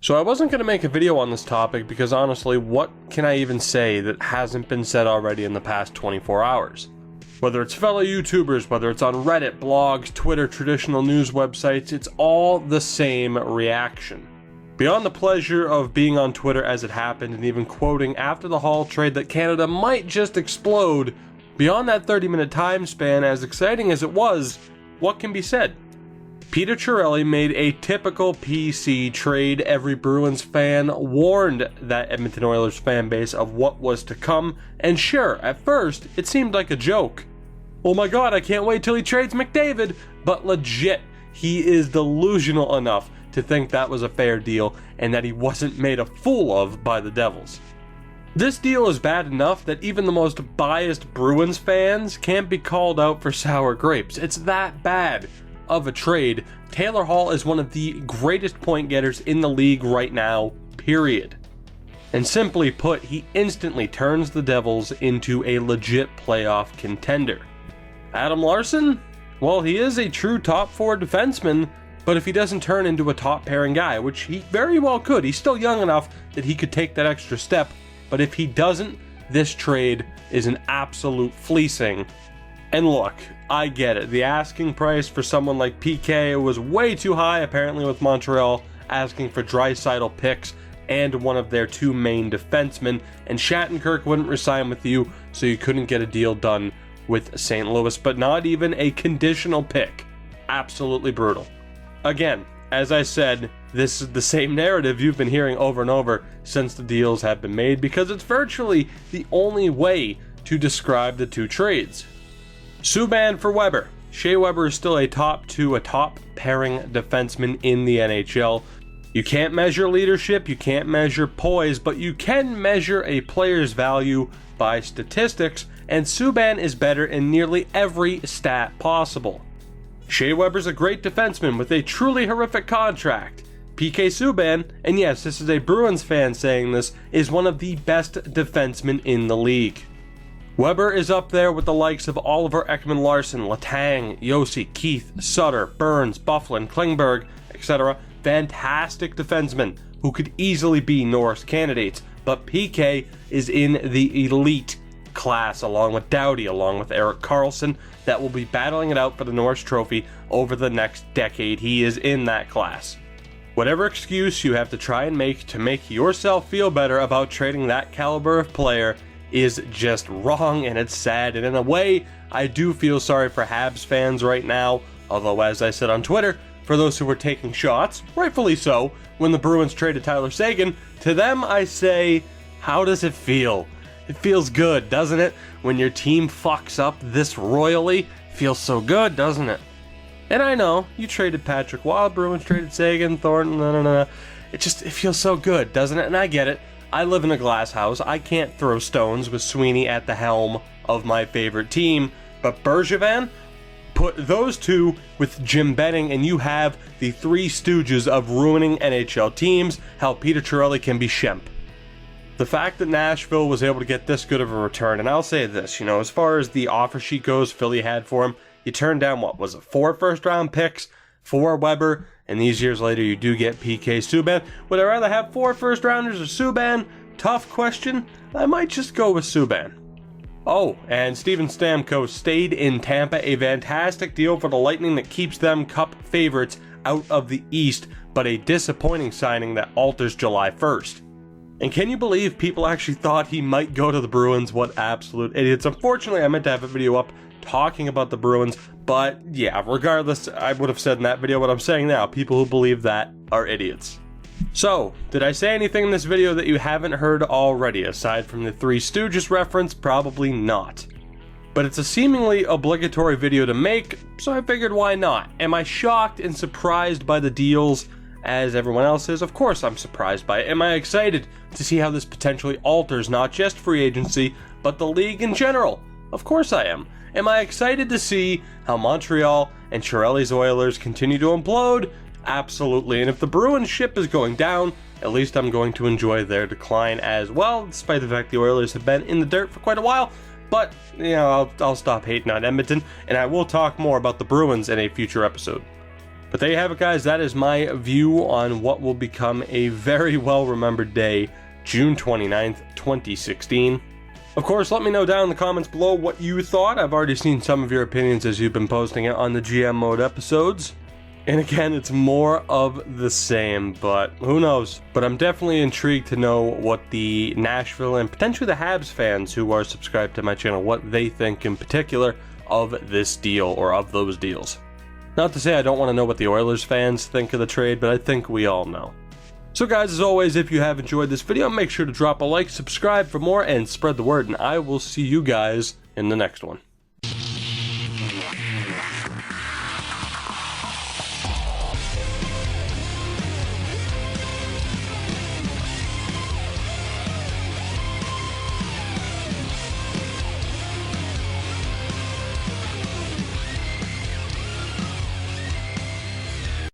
So I wasn't going to make a video on this topic because honestly, what can I even say that hasn't been said already in the past 24 hours? Whether it's fellow YouTubers, whether it's on Reddit, blogs, Twitter, traditional news websites, it's all the same reaction. Beyond the pleasure of being on Twitter as it happened and even quoting after the Hall trade that Canada might just explode, beyond that 30-minute time span, as exciting as it was, what can be said? Peter Chiarelli made a typical PC trade. Every Bruins fan warned that Edmonton Oilers fan base of what was to come, and sure, at first, it seemed like a joke. Oh my god, I can't wait till he trades McDavid, but legit, he is delusional enough to think that was a fair deal and that he wasn't made a fool of by the Devils. This deal is bad enough that even the most biased Bruins fans can't be called out for sour grapes. It's that bad of a trade. Taylor Hall is one of the greatest point getters in the league right now, period. And simply put, he instantly turns the Devils into a legit playoff contender. Adam Larsson? Well, he is a true top four defenseman, but if he doesn't turn into a top pairing guy, which he very well could, he's still young enough that he could take that extra step, but if he doesn't, this trade is an absolute fleecing. And look, I get it. The asking price for someone like PK was way too high, apparently, with Montreal asking for Draisaitl picks and one of their two main defensemen, and Shattenkirk wouldn't resign with you, so you couldn't get a deal done with St. Louis, but not even a conditional pick. Absolutely brutal. Again, as I said, this is the same narrative you've been hearing over and over since the deals have been made, because it's virtually the only way to describe the two trades. Subban for Weber. Shea Weber is still a top pairing defenseman in the NHL. You can't measure leadership, you can't measure poise, but you can measure a player's value by statistics, and Subban is better in nearly every stat possible. Shea Weber's a great defenseman with a truly horrific contract. PK Subban, and yes, this is a Bruins fan saying this, is one of the best defensemen in the league. Weber is up there with the likes of Oliver Ekman-Larsson, Letang, Yossi, Keith, Sutter, Burns, Bufflin, Klingberg, etc. Fantastic defensemen who could easily be Norris candidates, but PK is in the elite class along with Doughty, along with Erik Karlsson, that will be battling it out for the Norris Trophy over the next decade. He is in that class. Whatever excuse you have to try and make to make yourself feel better about trading that caliber of player is just wrong, and it's sad, and in a way, I do feel sorry for Habs fans right now, although as I said on Twitter, for those who were taking shots, rightfully so, when the Bruins traded Tyler Seguin, to them I say, how does it feel? It feels good, doesn't it? When your team fucks up this royally, feels so good, doesn't it? And I know, you traded Patrick Waugh, Bruins traded Seguin, Thornton, it feels so good, doesn't it? And I get it. I live in a glass house. I can't throw stones with Sweeney at the helm of my favorite team. But Bergevin, put those two with Jim Benning, and you have the three stooges of ruining NHL teams. Hell, Peter Chiarelli can be Shemp. The fact that Nashville was able to get this good of a return, and I'll say this, as far as the offer sheet goes Philly had for him, you turned down, 4 first-round picks, 4 Weber, and these years later, you do get PK Subban. Would I rather have 4 first-rounders or Subban? Tough question. I might just go with Subban. Oh, and Steven Stamkos stayed in Tampa. A fantastic deal for the Lightning that keeps them Cup favorites out of the East, but a disappointing signing that alters July 1st. And can you believe people actually thought he might go to the Bruins? What absolute idiots. Unfortunately, I meant to have a video up talking about the Bruins, but yeah, regardless, I would have said in that video what I'm saying now. People who believe that are idiots. So, did I say anything in this video that you haven't heard already, aside from the Three Stooges reference? Probably not. But it's a seemingly obligatory video to make, so I figured why not? Am I shocked and surprised by the deals as everyone else is? Of course I'm surprised by it. Am I excited to see how this potentially alters not just free agency, but the league in general? Of course I am. Am I excited to see how Montreal and Chiarelli's Oilers continue to implode? Absolutely. And if the Bruins ship is going down, at least I'm going to enjoy their decline as well, despite the fact the Oilers have been in the dirt for quite a while. But, I'll stop hating on Edmonton, and I will talk more about the Bruins in a future episode. But there you have it, guys. That is my view on what will become a very well-remembered day, June 29th, 2016. Of course, let me know down in the comments below what you thought. I've already seen some of your opinions as you've been posting it on the GM mode episodes. And again, it's more of the same, but who knows? But I'm definitely intrigued to know what the Nashville and potentially the Habs fans who are subscribed to my channel, what they think in particular of this deal or of those deals. Not to say I don't want to know what the Oilers fans think of the trade, but I think we all know. So guys, as always, if you have enjoyed this video, make sure to drop a like, subscribe for more, and spread the word, and I will see you guys in the next one.